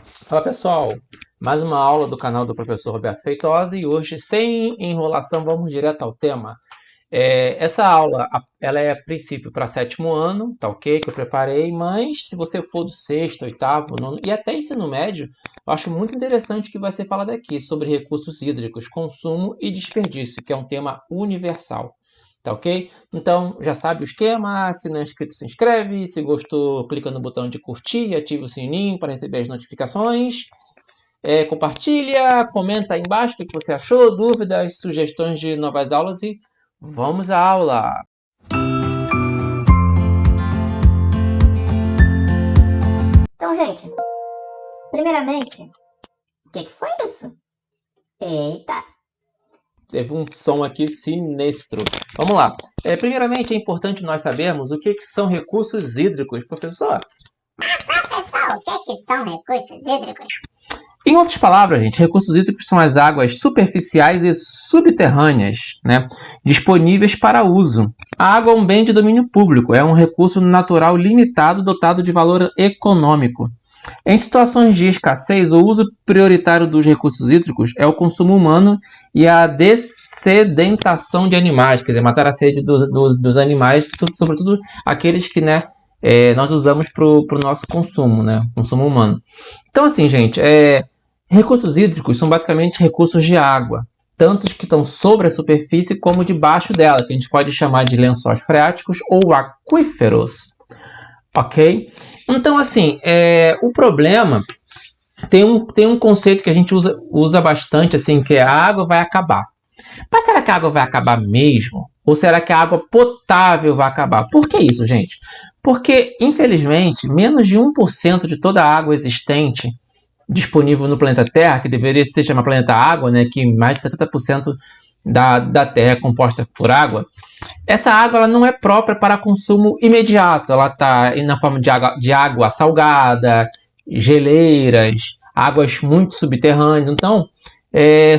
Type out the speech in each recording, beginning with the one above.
Fala pessoal, mais uma aula do canal do professor Roberto Feitosa e hoje, sem enrolação, vamos direto ao tema. Essa aula ela é a princípio para sétimo ano, tá ok? Que eu preparei, mas se você for do sexto, oitavo, nono e até ensino médio, eu acho muito interessante o que vai ser falado aqui sobre recursos hídricos, consumo e desperdício, que é um tema universal. Tá ok? Então, já sabe o esquema, se não é inscrito, se inscreve, se gostou, clica no botão de curtir e ativa o sininho para receber as notificações. Compartilha, comenta aí embaixo o que você achou, dúvidas, sugestões de novas aulas e vamos à aula! Então, gente, primeiramente, o que foi isso? Eita! Teve um som aqui sinistro. Vamos lá. Primeiramente, é importante nós sabermos o que são recursos hídricos, professor. Professor, o que são recursos hídricos? Em outras palavras, gente, recursos hídricos são as águas superficiais e subterrâneas, né, disponíveis para uso. A água é um bem de domínio público, é um recurso natural limitado dotado de valor econômico. Em situações de escassez, o uso prioritário dos recursos hídricos é o consumo humano e a dessedentação de animais, quer dizer, matar a sede dos animais, sobretudo aqueles que, né, nós usamos para o nosso consumo, né, consumo humano. Então, assim, gente, recursos hídricos são basicamente recursos de água, tantos que estão sobre a superfície como debaixo dela, que a gente pode chamar de lençóis freáticos ou aquíferos. Ok? Então, assim, o problema tem um conceito que a gente usa bastante, assim, que a água vai acabar. Mas será que a água vai acabar mesmo? Ou será que a água potável vai acabar? Por que isso, gente? Porque, infelizmente, menos de 1% de toda a água existente disponível no planeta Terra, que deveria se chamar planeta água, né, que mais de 70% da Terra é composta por água, essa água ela não é própria para consumo imediato. Ela está na forma de água salgada, geleiras, águas muito subterrâneas. Então,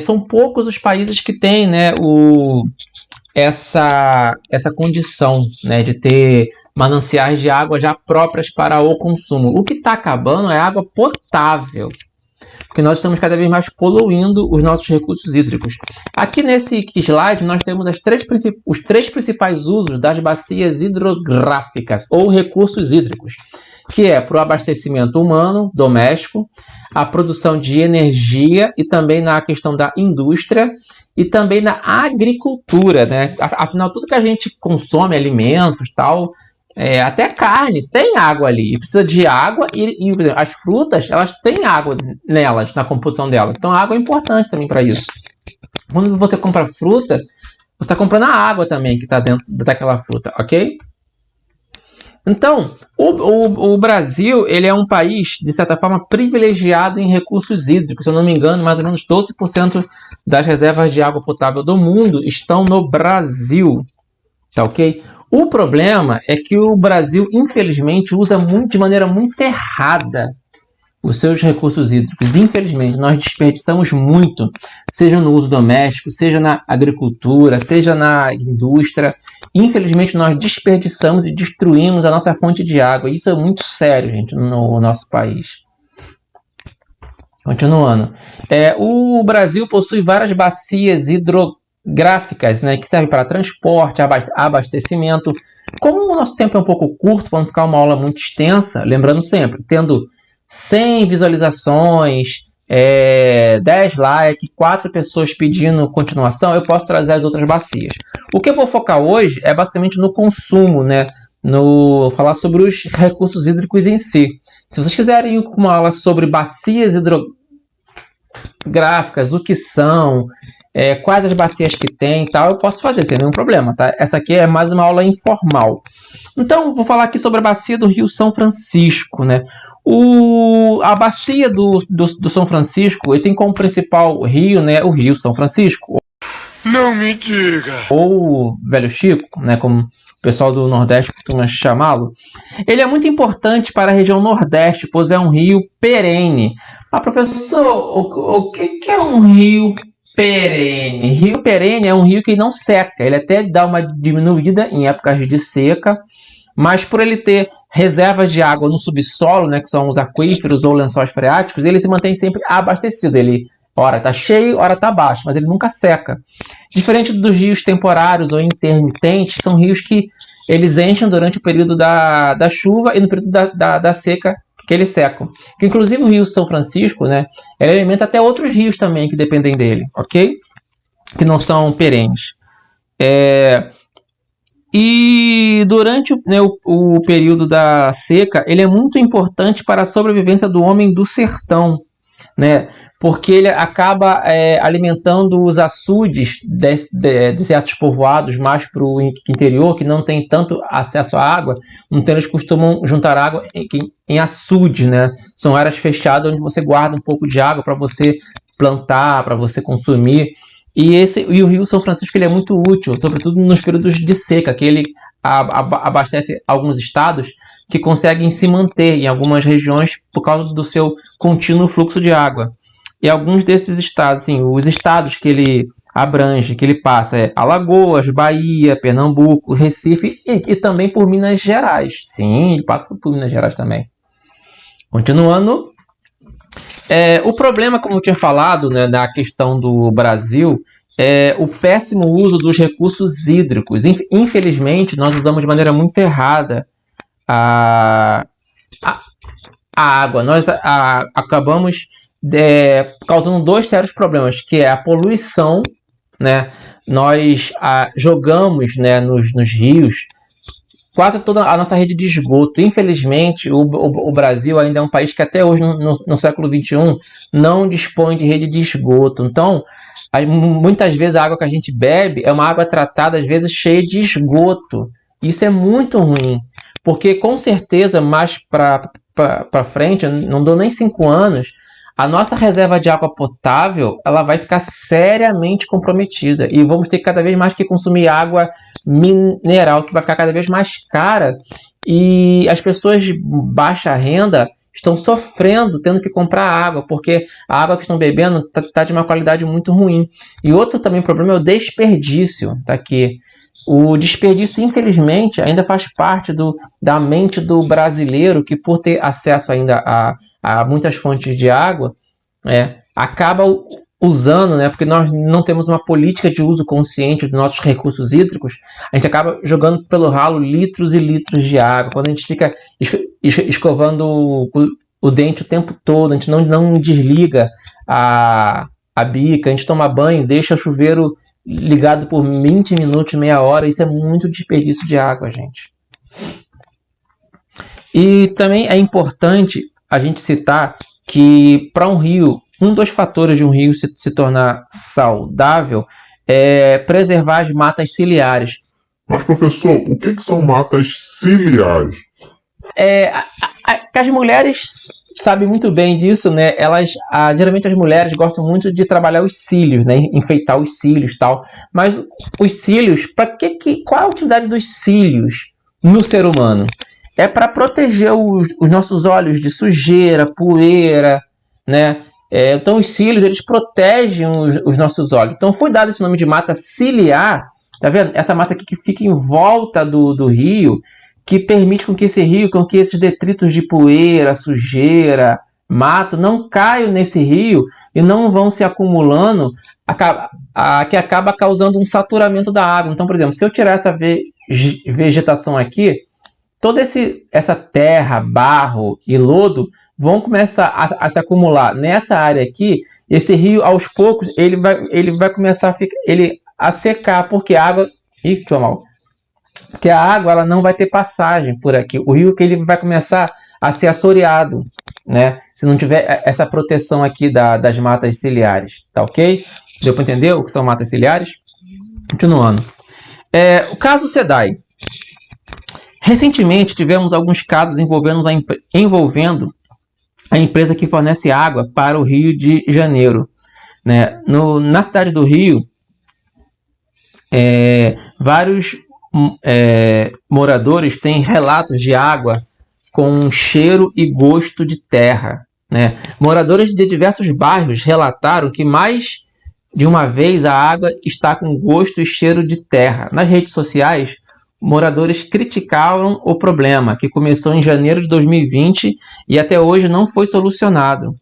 são poucos os países que têm, né, essa condição, né, de ter mananciais de água já próprias para o consumo. O que está acabando é a água potável, porque nós estamos cada vez mais poluindo os nossos recursos hídricos. Aqui nesse slide nós temos os três principais usos das bacias hidrográficas ou recursos hídricos, que é para o abastecimento humano, doméstico, a produção de energia e também na questão da indústria e também na agricultura, né? Afinal, tudo que a gente consome, alimentos, tal, até carne, tem água ali. E precisa de água e, por exemplo, as frutas, elas têm água nelas, na composição delas. Então, a água é importante também para isso. Quando você compra fruta, você está comprando a água também que está dentro daquela fruta, ok? Então, o Brasil ele é um país, de certa forma, privilegiado em recursos hídricos. Se eu não me engano, mais ou menos 12% das reservas de água potável do mundo estão no Brasil. Tá ok? O problema é que o Brasil, infelizmente, usa de maneira muito errada os seus recursos hídricos. Infelizmente, nós desperdiçamos muito, seja no uso doméstico, seja na agricultura, seja na indústria. Infelizmente, nós desperdiçamos e destruímos a nossa fonte de água. Isso é muito sério, gente, no nosso país. Continuando. O Brasil possui várias bacias hidrográficas, né, que servem para transporte, abastecimento. Como o nosso tempo é um pouco curto, para não ficar uma aula muito extensa, lembrando sempre, tendo 100 visualizações, 10 likes, 4 pessoas pedindo continuação, eu posso trazer as outras bacias. O que eu vou focar hoje é basicamente no consumo, né? Falar sobre os recursos hídricos em si. Se vocês quiserem uma aula sobre bacias hidrográficas, o que são, quais as bacias que tem e tal, eu posso fazer sem nenhum problema, tá? Essa aqui é mais uma aula informal. Então, vou falar aqui sobre a bacia do Rio São Francisco, né? A bacia do São Francisco, ele tem como principal rio, né, o Rio São Francisco. Não me diga! Ou Velho Chico, né, como o pessoal do Nordeste costuma chamá-lo. Ele é muito importante para a região Nordeste, pois é um rio perene. Mas, professor, o que é um rio perene? Rio perene é um rio que não seca. Ele até dá uma diminuída em épocas de seca, mas por ele ter reservas de água no subsolo, né, que são os aquíferos ou lençóis freáticos, ele se mantém sempre abastecido. Ele, ora está cheio, ora está baixo, mas ele nunca seca. Diferente dos rios temporários ou intermitentes, são rios que eles enchem durante o período da chuva e no período da seca que eles secam. Que, inclusive o Rio São Francisco, né, ele alimenta até outros rios também que dependem dele, ok? Que não são perenes. E durante o período da seca, ele é muito importante para a sobrevivência do homem do sertão, né? Porque ele acaba alimentando os açudes de certos povoados mais para o interior, que não tem tanto acesso à água, então eles costumam juntar água em açudes, né? São áreas fechadas onde você guarda um pouco de água para você plantar, para você consumir. E o Rio São Francisco ele é muito útil, sobretudo nos períodos de seca, que ele abastece alguns estados que conseguem se manter em algumas regiões por causa do seu contínuo fluxo de água. E alguns desses estados, assim, os estados que ele abrange, que ele passa, é Alagoas, Bahia, Pernambuco, Recife e também por Minas Gerais. Sim, ele passa por Minas Gerais também. Continuando. O problema, como eu tinha falado, né, na questão do Brasil, é o péssimo uso dos recursos hídricos. Infelizmente, nós usamos de maneira muito errada a água. Nós acabamos causando dois sérios problemas, que é a poluição, né? Nós jogamos, né, nos rios quase toda a nossa rede de esgoto. Infelizmente, o Brasil ainda é um país que até hoje, no século XXI, não dispõe de rede de esgoto. Então, muitas vezes a água que a gente bebe é uma água tratada, às vezes cheia de esgoto. Isso é muito ruim, porque com certeza, mais para frente, não dou nem 5 anos, a nossa reserva de água potável ela vai ficar seriamente comprometida e vamos ter cada vez mais que consumir água mineral, que vai ficar cada vez mais cara, e as pessoas de baixa renda estão sofrendo, tendo que comprar água, porque a água que estão bebendo está de uma qualidade muito ruim. E outro também problema é o desperdício. Tá aqui. O desperdício, infelizmente, ainda faz parte da mente do brasileiro, que por ter acesso ainda a muitas fontes de água, acaba usando, né, porque nós não temos uma política de uso consciente dos nossos recursos hídricos, a gente acaba jogando pelo ralo litros e litros de água. Quando a gente fica escovando o dente o tempo todo, a gente não desliga a bica, a gente toma banho, deixa o chuveiro ligado por 20 minutos, meia hora, isso é muito desperdício de água, gente. E também é importante a gente citar que para um rio, um dos fatores de um rio se tornar saudável é preservar as matas ciliares. Mas, professor, o que são matas ciliares? As mulheres sabem muito bem disso, né? Geralmente as mulheres gostam muito de trabalhar os cílios, né? Enfeitar os cílios e tal. Mas os cílios, qual é a utilidade dos cílios no ser humano? É para proteger os nossos olhos de sujeira, poeira, né? Então os cílios eles protegem os nossos olhos. Então foi dado esse nome de mata ciliar, tá vendo? Essa mata aqui que fica em volta do rio, que permite com que esse rio, com que esses detritos de poeira, sujeira, mato não caiam nesse rio e não vão se acumulando, que acaba causando um saturamento da água. Então, por exemplo, se eu tirar essa vegetação aqui, toda essa terra, barro e lodo vão começar a se acumular nessa área aqui. Esse rio, aos poucos, ele vai começar a secar, porque a água... Porque a água ela não vai ter passagem por aqui. O rio que ele vai começar a ser assoreado, né? Se não tiver essa proteção aqui das matas ciliares, tá ok? Deu para entender o que são matas ciliares? Continuando. O caso SEDAI. Recentemente tivemos alguns casos envolvendo a empresa que fornece água para o Rio de Janeiro, né? Na cidade do Rio, vários moradores têm relatos de água com cheiro e gosto de terra, né? Moradores de diversos bairros relataram que mais de uma vez a água está com gosto e cheiro de terra. Nas redes sociais, moradores criticaram o problema, que começou em janeiro de 2020 e até hoje não foi solucionado.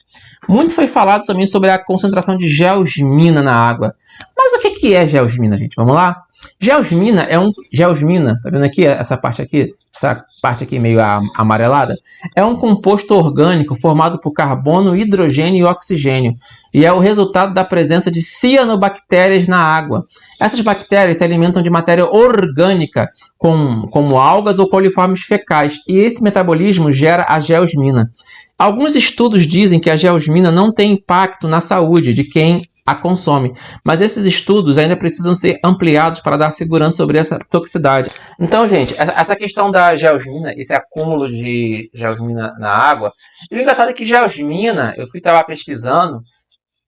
Muito foi falado também sobre a concentração de geosmina na água. Mas o que é geosmina, gente? Vamos lá? Geosmina Geosmina, tá vendo aqui essa parte aqui meio amarelada? É um composto orgânico formado por carbono, hidrogênio e oxigênio, e é o resultado da presença de cianobactérias na água. Essas bactérias se alimentam de matéria orgânica, como algas ou coliformes fecais, e esse metabolismo gera a geosmina. Alguns estudos dizem que a geosmina não tem impacto na saúde de quem a consome, mas esses estudos ainda precisam ser ampliados para dar segurança sobre essa toxicidade. Então, gente, essa questão da geosmina, esse acúmulo de geosmina na água, e o engraçado é que geosmina, eu estava pesquisando,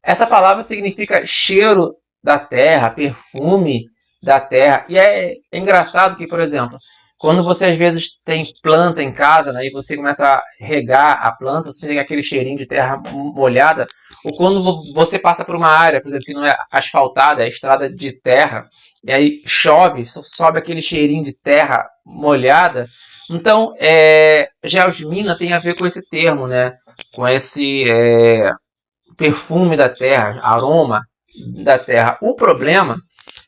essa palavra significa cheiro da terra, perfume da terra, e é engraçado que, por exemplo, quando você às vezes tem planta em casa, né, e você começa a regar a planta, você tem aquele cheirinho de terra molhada, ou quando você passa por uma área, por exemplo, que não é asfaltada, é estrada de terra, e aí chove, sobe aquele cheirinho de terra molhada. Então, geosmina tem a ver com esse termo, né, com esse perfume da terra, aroma da terra. O problema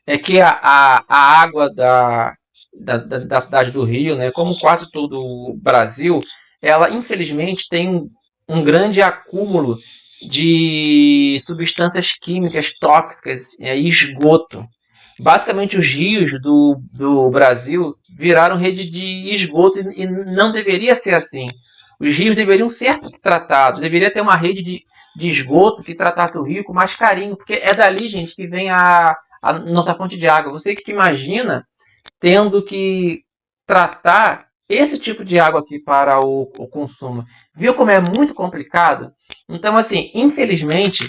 é que a água da cidade do Rio, né, como quase todo o Brasil, ela infelizmente tem um grande acúmulo de substâncias químicas tóxicas e esgoto. Basicamente, os rios do Brasil viraram rede de esgoto e não deveria ser assim. Os rios deveriam ser tratados, deveria ter uma rede de esgoto que tratasse o rio com mais carinho, porque é dali, gente, que vem a nossa fonte de água. Você que imagina tendo que tratar esse tipo de água aqui para o consumo. Viu como é muito complicado? Então, assim, infelizmente,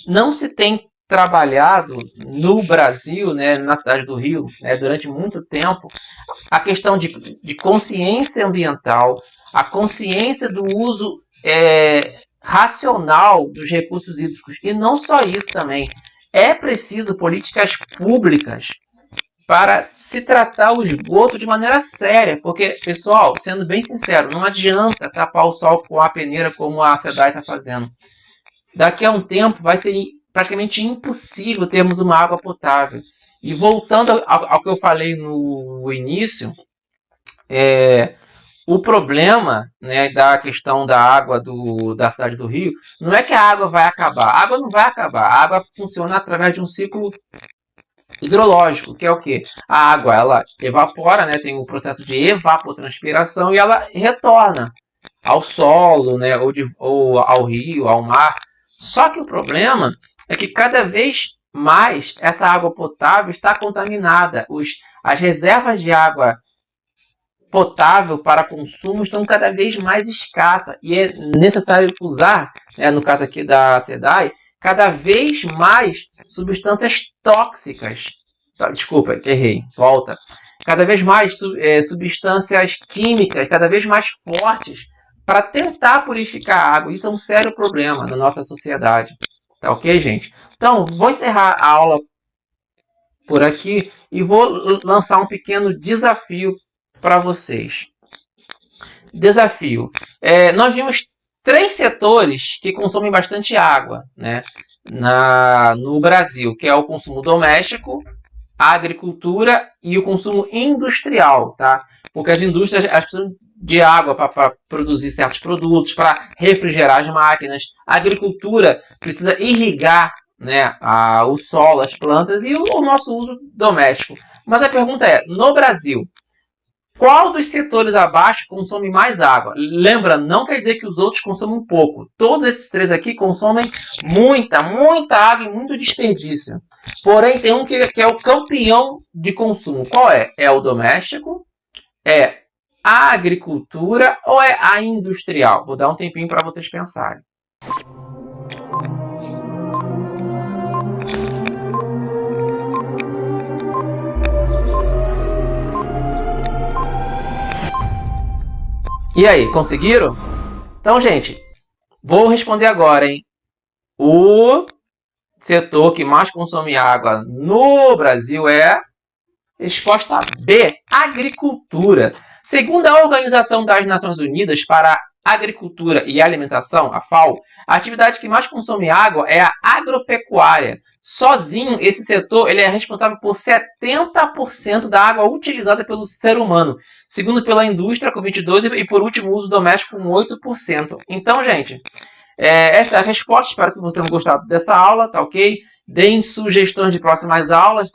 não se tem trabalhado no Brasil, né, na cidade do Rio, né, durante muito tempo, a questão de consciência ambiental, a consciência do uso racional dos recursos hídricos. E não só isso também. É preciso políticas públicas para se tratar o esgoto de maneira séria. Porque, pessoal, sendo bem sincero, não adianta tapar o sol com a peneira como a SEDAI está fazendo. Daqui a um tempo vai ser praticamente impossível termos uma água potável. E voltando ao que eu falei no início, o problema, né, da questão da água da cidade do Rio não é que a água vai acabar. A água não vai acabar. A água funciona através de um ciclo hidrológico, que é o quê? A água ela evapora, né, tem um processo de evapotranspiração e ela retorna ao solo, né, ou ao rio, ao mar. Só que o problema é que cada vez mais essa água potável está contaminada. As reservas de água potável para consumo estão cada vez mais escassas e é necessário usar, né, no caso aqui da SEDAI, cada vez mais substâncias tóxicas. Desculpa, errei. Volta. Cada vez mais substâncias químicas, cada vez mais fortes, para tentar purificar a água. Isso é um sério problema na nossa sociedade. Tá ok, gente? Então, vou encerrar a aula por aqui e vou lançar um pequeno desafio para vocês. Desafio. Nós vimos 3 setores que consomem bastante água, né, no Brasil, que é o consumo doméstico, a agricultura e o consumo industrial, tá? Porque as indústrias precisam de água para produzir certos produtos, para refrigerar as máquinas. A agricultura precisa irrigar, né, o solo, as plantas e o nosso uso doméstico. Mas a pergunta é, no Brasil, qual dos setores abaixo consome mais água? Lembra, não quer dizer que os outros consomem pouco. Todos esses 3 aqui consomem muita água e muito desperdício. Porém, tem um que é o campeão de consumo. Qual é? É o doméstico? É a agricultura ou é a industrial? Vou dar um tempinho para vocês pensarem. E aí, conseguiram? Então, gente, vou responder agora, hein? O setor que mais consome água no Brasil é Resposta B, agricultura. Segundo a Organização das Nações Unidas para a Agricultura e Alimentação, a FAO, a atividade que mais consome água é a agropecuária. Sozinho, esse setor ele é responsável por 70% da água utilizada pelo ser humano, segundo pela indústria com 22% e por último uso doméstico com 8%. Então, gente, essa é a resposta. Espero que vocês tenham gostado dessa aula, tá ok? Deem sugestões de próximas aulas,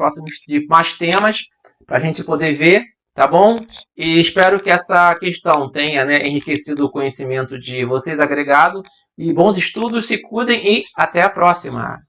de mais temas, para a gente poder ver, tá bom? E espero que essa questão tenha, né, enriquecido o conhecimento de vocês, agregado. E bons estudos, se cuidem e até a próxima!